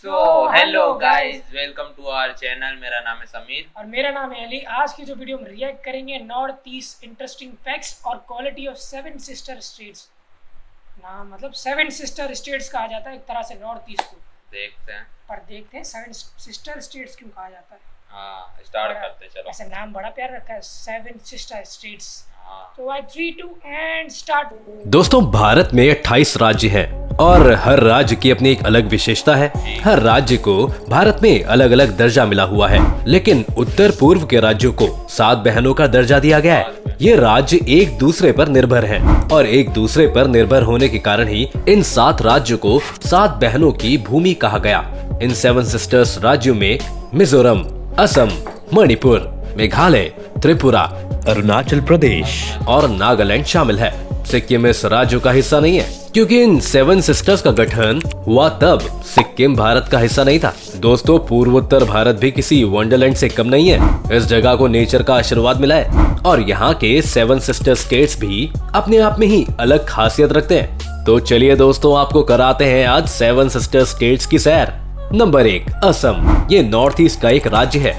So hello guys, welcome to our channel. मेरा नाम है समीर और मेरा नाम है अली। आज की जो वीडियो में रिएक्ट करेंगे नॉर्थ ईस्ट इंटरेस्टिंग फैक्ट्स और quality of seven sister states. नाम मतलब सेवन सिस्टर स्टेट्स कहा जाता है एक तरह से नॉर्थ ईस्ट को। देखते हैं सेवन सिस्टर स्टेट्स क्यों कहा जाता है। हाँ, स्टार्ट करते चलो। ऐसे नाम बड़ा प्यारा रखा है, सेवन सिस्टर स्टेट्स। तो 3, 2 एंड स्टार्ट। दोस्तों, भारत में 28 राज्य हैं और हर राज्य की अपनी एक अलग विशेषता है। हर राज्य को भारत में अलग अलग दर्जा मिला हुआ है, लेकिन उत्तर पूर्व के राज्यों को 7 बहनों का दर्जा दिया गया है। ये राज्य एक दूसरे पर निर्भर हैं और एक दूसरे पर निर्भर होने के कारण ही इन 7 राज्यों को 7 बहनों की भूमि कहा गया। इन 7 सिस्टर्स राज्यों में मिजोरम, असम, मणिपुर, मेघालय, त्रिपुरा, अरुणाचल प्रदेश और नागालैंड शामिल है। सिक्किम इस राज्य का हिस्सा नहीं है क्योंकि इन 7 सिस्टर्स का गठन हुआ तब सिक्किम भारत का हिस्सा नहीं था। दोस्तों, पूर्वोत्तर भारत भी किसी वंडरलैंड से कम नहीं है। इस जगह को नेचर का आशीर्वाद मिला है और यहाँ के 7 सिस्टर स्टेट्स भी अपने आप में ही अलग खासियत रखते हैं। तो चलिए दोस्तों, आपको कराते हैं आज 7 सिस्टर स्टेट्स की सैर। नंबर 1, असम। ये नॉर्थ ईस्ट का एक राज्य है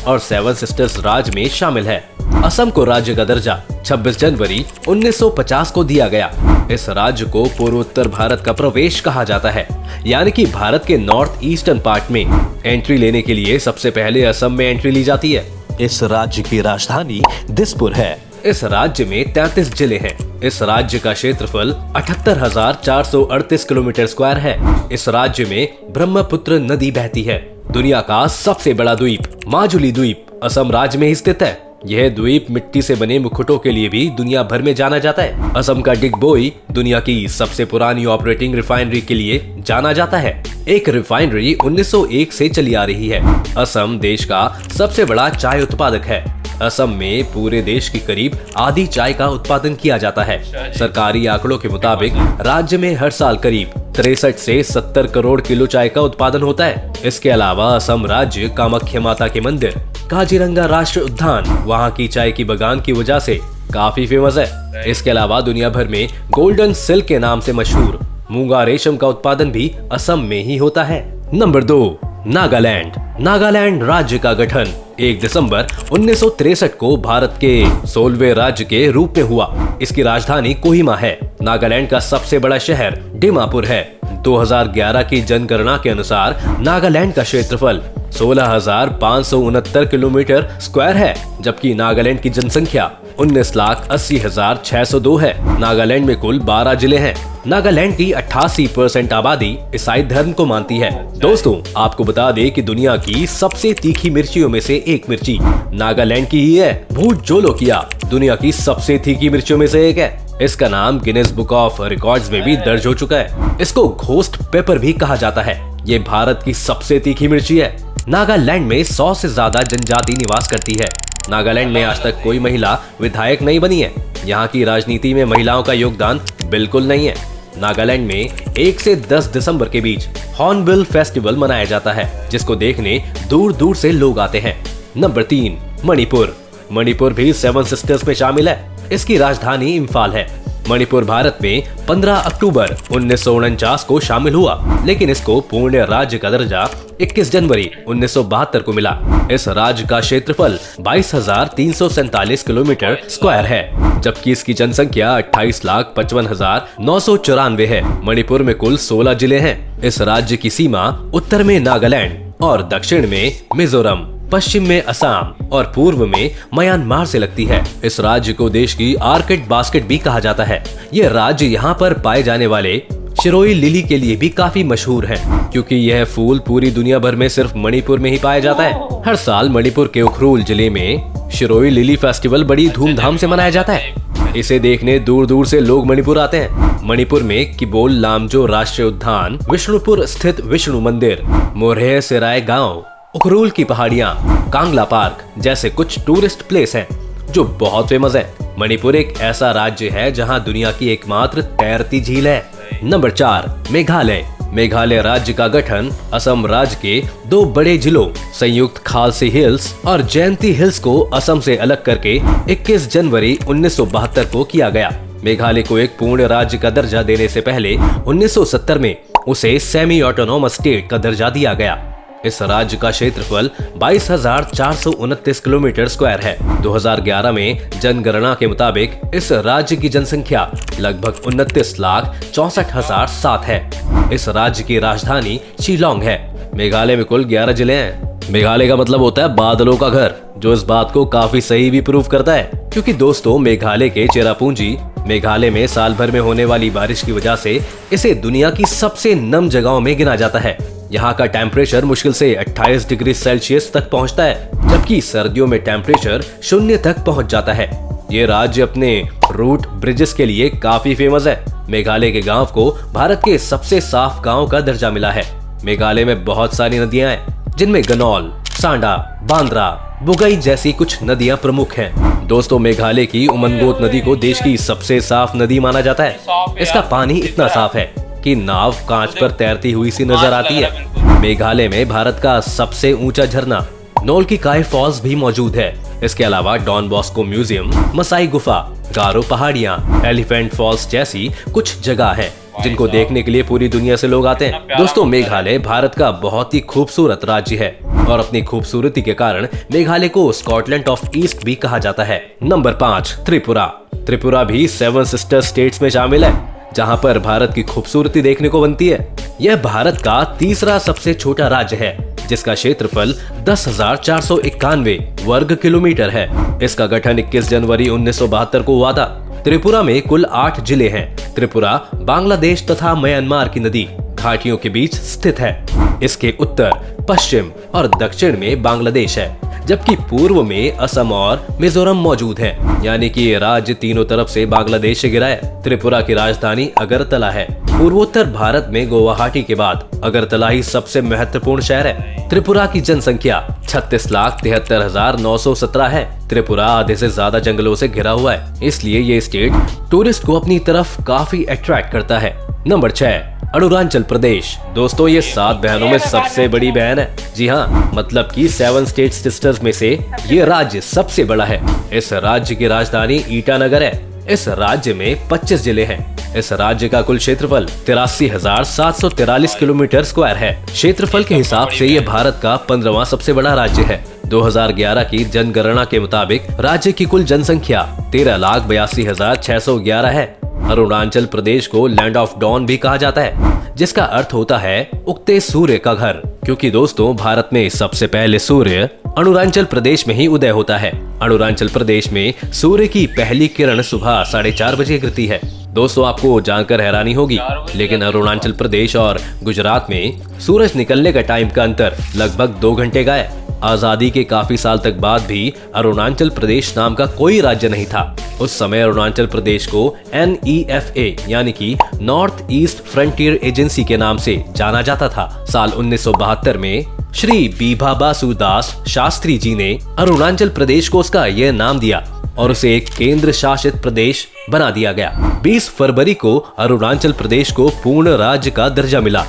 और 7 सिस्टर्स राज्य में शामिल है। असम को राज्य का दर्जा 26 जनवरी 1950 को दिया गया। इस राज्य को पूर्वोत्तर भारत का प्रवेश कहा जाता है, यानी कि भारत के नॉर्थ ईस्टर्न पार्ट में एंट्री लेने के लिए सबसे पहले असम में एंट्री ली जाती है। इस राज्य की राजधानी दिसपुर है। इस राज्य में 33 जिले हैं। इस राज्य का क्षेत्रफल 78,438 किलोमीटर स्क्वायर है। इस राज्य में ब्रह्मपुत्र नदी बहती है। दुनिया का सबसे बड़ा द्वीप माजुली द्वीप असम राज्य में स्थित है। यह द्वीप मिट्टी से बने मुकुटों के लिए भी दुनिया भर में जाना जाता है। असम का डिगबोई दुनिया की सबसे पुरानी ऑपरेटिंग रिफाइनरी के लिए जाना जाता है। एक रिफाइनरी 1901 से चली आ रही है। असम देश का सबसे बड़ा चाय उत्पादक है। असम में पूरे देश की करीब आधी चाय का उत्पादन किया जाता है। सरकारी आंकड़ों के मुताबिक राज्य में हर साल करीब 63 से 70 करोड़ किलो चाय का उत्पादन होता है। इसके अलावा असम राज्य कामाख्या माता के मंदिर, काजीरंगा राष्ट्रीय उद्यान वहाँ की चाय की बगान की वजह से काफी फेमस है। इसके अलावा दुनिया भर में गोल्डन सिल्क के नाम से मशहूर मूंगा रेशम का उत्पादन भी असम में ही होता है। नंबर 2, नागालैंड। नागालैंड राज्य का गठन 1 दिसंबर 1963 को भारत के 16वें राज्य के रूप में हुआ। इसकी राजधानी कोहिमा है। नागालैंड का सबसे बड़ा शहर डिमापुर है। 2011 की जनगणना के अनुसार नागालैंड का क्षेत्रफल 16,569 किलोमीटर स्क्वायर है, जबकि नागालैंड की जनसंख्या 19,80,602 है। नागालैंड में कुल 12 जिले हैं। नागालैंड की 88% आबादी ईसाई धर्म को मानती है। दोस्तों, आपको बता दें कि दुनिया की सबसे तीखी मिर्चियों में से एक मिर्ची नागालैंड की ही है। भूत जोलोकिया दुनिया की सबसे तीखी मिर्चियों में से एक है। इसका नाम गिनेस बुक ऑफ रिकॉर्ड्स में भी दर्ज हो चुका है। इसको घोस्ट पेपर भी कहा जाता है। ये भारत की सबसे तीखी मिर्ची है। नागालैंड में 100 से ज्यादा जनजाति निवास करती है। नागालैंड में आज तक कोई महिला विधायक नहीं बनी है। यहाँ की राजनीति में महिलाओं का योगदान बिल्कुल नहीं है। नागालैंड में 1 से 10 दिसंबर के बीच हॉर्नबिल फेस्टिवल मनाया जाता है, जिसको देखने दूर दूर से लोग आते हैं। नंबर 3, मणिपुर। मणिपुर भी 7 सिस्टर्स में शामिल है। इसकी राजधानी इम्फाल है। मणिपुर भारत में 15 अक्टूबर 1949 को शामिल हुआ, लेकिन इसको पूर्ण राज्य का दर्जा 21 जनवरी 1972 को मिला। इस राज्य का क्षेत्रफल 22,347 किलोमीटर स्क्वायर है, जबकि इसकी जनसंख्या 28,55,994 है। मणिपुर में कुल 16 जिले हैं। इस राज्य की सीमा उत्तर में नागालैंड और दक्षिण में मिजोरम, पश्चिम में असम और पूर्व में म्यांमार से लगती है। इस राज्य को देश की आर्किड बास्केट भी कहा जाता है। ये राज्य यहाँ पर पाए जाने वाले शिरोई लिली के लिए भी काफी मशहूर है, क्योंकि यह फूल पूरी दुनिया भर में सिर्फ मणिपुर में ही पाया जाता है। हर साल मणिपुर के उखरूल जिले में शिरोई लिली फेस्टिवल बड़ी धूमधाम से मनाया जाता है। इसे देखने दूर दूर से लोग मणिपुर आते हैं। मणिपुर में किबोल लामजो राष्ट्रीय उद्यान, विष्णुपुर स्थित विष्णु मंदिर, मोरहे सेराय गांव, उखरूल की पहाड़ियाँ, कांगला पार्क जैसे कुछ टूरिस्ट प्लेस हैं जो बहुत फेमस है। मणिपुर एक ऐसा राज्य है जहाँ दुनिया की एकमात्र तैरती झील है। नंबर 4, मेघालय। मेघालय राज्य का गठन असम राज्य के 2 बड़े जिलों संयुक्त खालसी हिल्स और जयंती हिल्स को असम से अलग करके 21 जनवरी 1972 को किया गया। मेघालय को एक पूर्ण राज्य का दर्जा देने से पहले 1970 में उसे सेमी ऑटोनोमस स्टेट का दर्जा दिया गया। इस राज्य का क्षेत्रफल 22,429 किलोमीटर स्क्वायर है। 2011 में जनगणना के मुताबिक इस राज्य की जनसंख्या लगभग 29,64,007 है। इस राज्य की राजधानी शिलोंग है। मेघालय में कुल 11 जिले हैं। मेघालय का मतलब होता है बादलों का घर, जो इस बात को काफी सही भी प्रूव करता है, क्योंकि दोस्तों मेघालय के चेरापूंजी मेघालय में साल भर में होने वाली बारिश की वजह से इसे दुनिया की सबसे नम जगहों में गिना जाता है। यहाँ का टेम्परेचर मुश्किल से 28 डिग्री सेल्सियस तक पहुँचता है, जबकि सर्दियों में टेम्परेचर 0 तक पहुँच जाता है। ये राज्य अपने रूट ब्रिजेस के लिए काफी फेमस है। मेघालय के गांव को भारत के सबसे साफ गांव का दर्जा मिला है। मेघालय में बहुत सारी नदियां हैं, जिनमें गनौल, सांडा, बांद्रा, बुगई जैसी कुछ नदियां प्रमुख हैं। दोस्तों मेघालय की उमनगोट नदी को देश की सबसे साफ नदी माना जाता है। इसका पानी इतना साफ है कि नाव कांच पर तैरती हुई सी नजर आती है। मेघालय में भारत का सबसे ऊंचा झरना नोल की काय फॉल्स भी मौजूद है। इसके अलावा डॉन बॉस्को म्यूजियम, मसाई गुफा, गारो पहाड़ियां, एलिफेंट फॉल्स जैसी कुछ जगह हैं, जिनको देखने के लिए पूरी दुनिया से लोग आते हैं। दोस्तों मेघालय भारत का बहुत ही खूबसूरत राज्य है और अपनी खूबसूरती के कारण मेघालय को स्कॉटलैंड ऑफ ईस्ट भी कहा जाता है। नंबर 5 त्रिपुरा। त्रिपुरा भी 7 सिस्टर स्टेट्स में शामिल है, जहां पर भारत की खूबसूरती देखने को बनती है। यह भारत का तीसरा सबसे छोटा राज्य है, जिसका क्षेत्रफल 10,491 वर्ग किलोमीटर है। इसका गठन 21 जनवरी 1972 को हुआ था। त्रिपुरा में कुल 8 जिले हैं। त्रिपुरा बांग्लादेश तथा म्यांमार की नदी घाटियों के बीच स्थित है। इसके उत्तर, पश्चिम और दक्षिण में बांग्लादेश है, जबकि पूर्व में असम और मिजोरम मौजूद है। यानी कि ये राज्य तीनों तरफ से बांग्लादेश से घिरा है। त्रिपुरा की राजधानी अगरतला है। पूर्वोत्तर भारत में गुवाहाटी के बाद अगरतला ही सबसे महत्वपूर्ण शहर है। त्रिपुरा की जनसंख्या 36,73,917 है। त्रिपुरा आधे से ज्यादा जंगलों से घिरा हुआ है, इसलिए ये स्टेट टूरिस्ट को अपनी तरफ काफी अट्रैक्ट करता है। नंबर 6 अरुणाचल प्रदेश। दोस्तों ये 7 बहनों में सबसे बड़ी बहन है। जी हाँ, मतलब कि 7 स्टेट सिस्टर्स में से ये राज्य सबसे बड़ा है। इस राज्य की राजधानी ईटानगर है। इस राज्य में 25 जिले हैं। इस राज्य का कुल क्षेत्रफल 83,743 किलोमीटर स्क्वायर है। क्षेत्रफल के हिसाब से ये भारत का 15वां सबसे बड़ा राज्य है। 2011 की जनगणना के मुताबिक राज्य की कुल जनसंख्या 13,82,611 है। अरुणाचल प्रदेश को लैंड ऑफ डॉन भी कहा जाता है, जिसका अर्थ होता है उगते सूर्य का घर, क्योंकि दोस्तों भारत में सबसे पहले सूर्य अरुणाचल प्रदेश में ही उदय होता है। अरुणाचल प्रदेश में सूर्य की पहली किरण सुबह 4:30 बजे गिरती है। दोस्तों आपको जानकर हैरानी होगी, लेकिन अरुणाचल प्रदेश और गुजरात में सूरज निकलने का टाइम का अंतर लगभग 2 घंटे का है। आजादी के काफी साल तक बाद भी अरुणाचल प्रदेश नाम का कोई राज्य नहीं था। उस समय अरुणाचल प्रदेश को NEFA यानी कि नॉर्थ ईस्ट फ्रंटियर एजेंसी के नाम से जाना जाता था। साल 1972 में श्री बीभा बासु दास शास्त्री जी ने अरुणाचल प्रदेश को उसका यह नाम दिया और उसे एक केंद्र शासित प्रदेश बना दिया गया। 20 फरवरी को अरुणाचल प्रदेश को पूर्ण राज्य का दर्जा मिला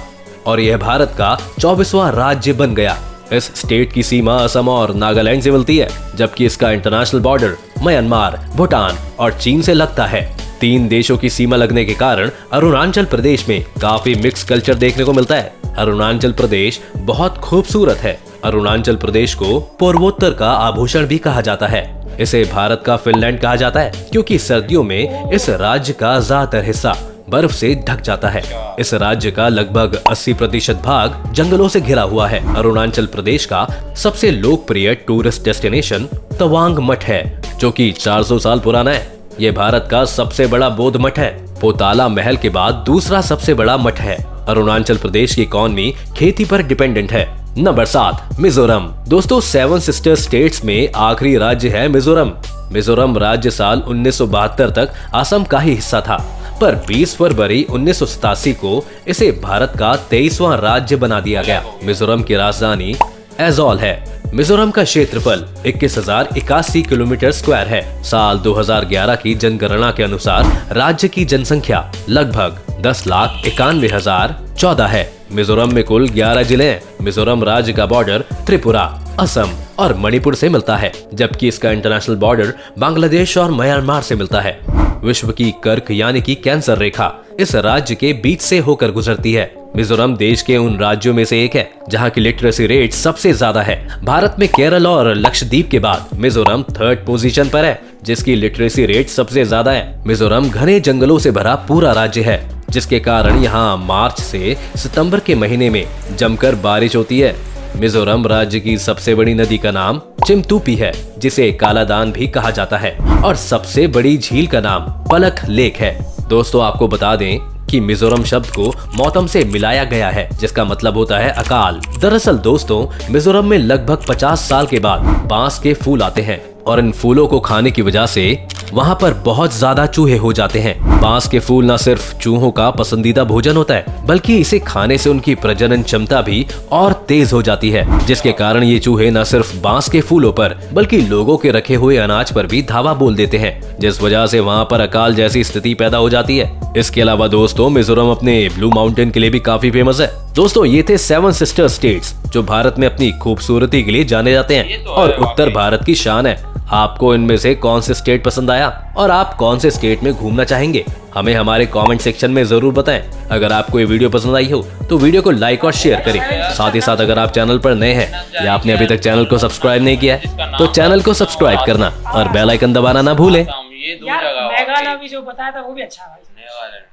और यह भारत का 24वां राज्य बन गया। इस स्टेट की सीमा असम और नागालैंड से मिलती है, जबकि इसका इंटरनेशनल बॉर्डर म्यांमार, भूटान और चीन से लगता है। 3 देशों की सीमा लगने के कारण अरुणाचल प्रदेश में काफी मिक्स कल्चर देखने को मिलता है। अरुणाचल प्रदेश बहुत खूबसूरत है। अरुणाचल प्रदेश को पूर्वोत्तर का आभूषण भी कहा जाता है। इसे भारत का फिनलैंड कहा जाता है, क्योंकि सर्दियों में इस राज्य का ज्यादातर हिस्सा बर्फ से ढक जाता है। इस राज्य का लगभग 80% भाग जंगलों से घिरा हुआ है। अरुणाचल प्रदेश का सबसे लोकप्रिय टूरिस्ट डेस्टिनेशन तवांग मठ है, जो कि 400 साल पुराना है। ये भारत का सबसे बड़ा बौद्ध मठ है। पोताला महल के बाद दूसरा सबसे बड़ा मठ है। अरुणाचल प्रदेश की इकॉनमी खेती पर डिपेंडेंट है। नंबर 7 मिजोरम। दोस्तों 7 सिस्टर स्टेट्स में आखिरी राज्य है मिजोरम। मिजोरम राज्य साल 1972 तक असम का ही हिस्सा था, पर 20 फरवरी 1987 को इसे भारत का 23वां राज्य बना दिया गया। मिजोरम की राजधानी एजोल है। मिजोरम का क्षेत्रफल 21,081 किलोमीटर स्क्वायर है। साल 2011 की जनगणना के अनुसार राज्य की जनसंख्या लगभग 10,91,014 है। मिजोरम में कुल 11 जिले हैं। मिजोरम राज्य का बॉर्डर त्रिपुरा, असम, और मणिपुर से मिलता है, जबकि इसका इंटरनेशनल बॉर्डर बांग्लादेश और म्यांमार से मिलता है। विश्व की कर्क यानी कि कैंसर रेखा इस राज्य के बीच से होकर गुजरती है। मिजोरम देश के उन राज्यों में से एक है जहां की लिटरेसी रेट सबसे ज्यादा है। भारत में केरल और लक्षद्वीप के बाद मिजोरम 3rd पोजीशन पर है, जिसकी लिटरेसी रेट सबसे ज्यादा है। मिजोरम घने जंगलों से भरा पूरा राज्य है, जिसके कारण यहाँ मार्च से सितंबर के महीने में जमकर बारिश होती है। मिजोरम राज्य की सबसे बड़ी नदी का नाम चिमतूपी है, जिसे कालादान भी कहा जाता है, और सबसे बड़ी झील का नाम पलक लेक है। दोस्तों, आपको बता दें कि मिजोरम शब्द को मौतम से मिलाया गया है, जिसका मतलब होता है अकाल। दरअसल दोस्तों, मिजोरम में लगभग 50 साल के बाद बांस के फूल आते हैं, और इन फूलों को खाने की वजह से वहाँ पर बहुत ज्यादा चूहे हो जाते हैं। बांस के फूल न सिर्फ चूहों का पसंदीदा भोजन होता है, बल्कि इसे खाने से उनकी प्रजनन क्षमता भी और तेज हो जाती है, जिसके कारण ये चूहे न सिर्फ बांस के फूलों पर बल्कि लोगों के रखे हुए अनाज पर भी धावा बोल देते हैं, जिस वजह से वहाँ पर अकाल जैसी स्थिति पैदा हो जाती है। इसके अलावा दोस्तों, मिजोरम अपने ब्लू माउंटेन के लिए भी काफी फेमस है। दोस्तों, ये थे 7 सिस्टर स्टेट्स जो भारत में अपनी खूबसूरती के लिए जाने जाते हैं और उत्तर भारत की शान है। आपको इनमें से कौन से स्टेट पसंद आया और आप कौन से स्टेट में घूमना चाहेंगे, हमें हमारे कमेंट सेक्शन में जरूर बताएं। अगर आपको ये वीडियो पसंद आई हो तो वीडियो को लाइक और शेयर करें। साथ ही साथ अगर आप चैनल पर नए हैं या आपने अभी तक चैनल को सब्सक्राइब नहीं किया है तो चैनल को सब्सक्राइब करना और बेल आइकन दबाना ना भूलें। ये दो यार जगह मेघालय भी जो बताया था वो भी अच्छा है।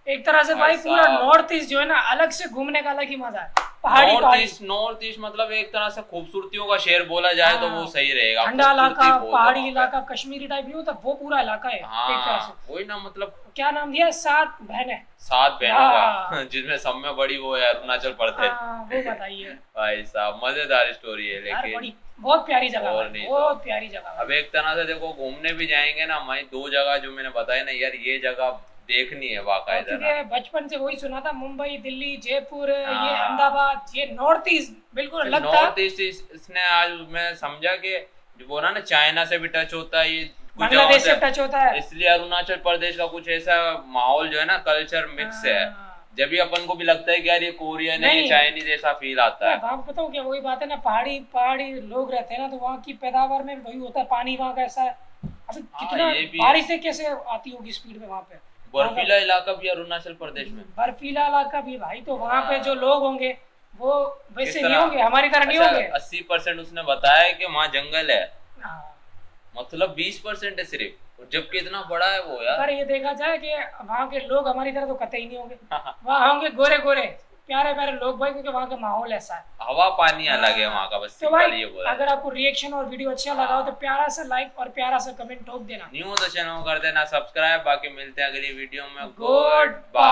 एक तरह से भाई पूरा नॉर्थ ईस्ट जो है ना, अलग से घूमने का अलग ही मजा है। नॉर्थ ईस्ट मतलब एक तरह से खूबसूरतियों का शहर बोला जाए तो वो सही रहेगा। ठंडा इलाका, पहाड़ी इलाका, कश्मीरी टाइप नहीं होता, वो पूरा इलाका है। एक तरह से वही ना, मतलब क्या नाम दिया, 7 बहनें 7 बहनों का, जिसमें सब में बड़ी वो है अरुणाचल प्रदेश। वो बताइए भाई साहब, मजेदार स्टोरी है, लेकिन बहुत प्यारी जगह और है, नहीं बहुत प्यारी जगह। अब एक तरह से देखो, घूमने भी जाएंगे ना, मैं 2 जगह जो मैंने बताया ना यार, ये जगह देखनी है बाकायदा। क्योंकि बचपन से वही सुना था, मुंबई, दिल्ली, जयपुर, ये अहमदाबाद, ये नॉर्थ ईस्ट बिल्कुल अलग था। नॉर्थ ईस्ट इसने आज मैं समझा कि जो बोला ना, चाइना से भी टच होता है, ये बांग्लादेश से टच होता है, इसलिए अरुणाचल प्रदेश का कुछ ऐसा माहौल जो है ना, कल्चर मिक्स है। जब भी अपन को भी लगता है कि यार ये कोरियन है, ये चाइनीज जैसा फील आता है। वहाँ बताऊँ क्या, वही बात है ना, पहाड़ी लोग रहते हैं ना, तो वहाँ की पैदावार में वही होता है। पानी वहाँ का ऐसा है, अभी कितना बारिश से कैसे आती होगी स्पीड में वहाँ पे। बर्फीला इलाका भी अरुणाचल प्रदेश में, बर्फीला इलाका भी भाई, तो वहाँ पे जो लोग होंगे वो वैसे नहीं होंगे, हमारी तरह नहीं होंगे। 80% उसने बताया कि वहाँ जंगल है, मतलब 20% है सिर्फ, जबकि इतना बड़ा है वो यार। पर ये देखा जाए कि वहाँ के लोग हमारी तरह तो कतई नहीं होंगे, वहाँ होंगे गोरे गोरे प्यारे प्यारे लोग भाई, क्योंकि वहाँ का माहौल ऐसा है, हवा पानी अलग है वहाँ का। बस तो भाई अगर आपको रिएक्शन और वीडियो अच्छा लगा हो तो प्यारा सा लाइक और प्यारा सा कमेंट ठोक देना। न्यू तो चैनल को कर देना सब्सक्राइब। बाकी मिलते हैं अगली वीडियो में। Good bye.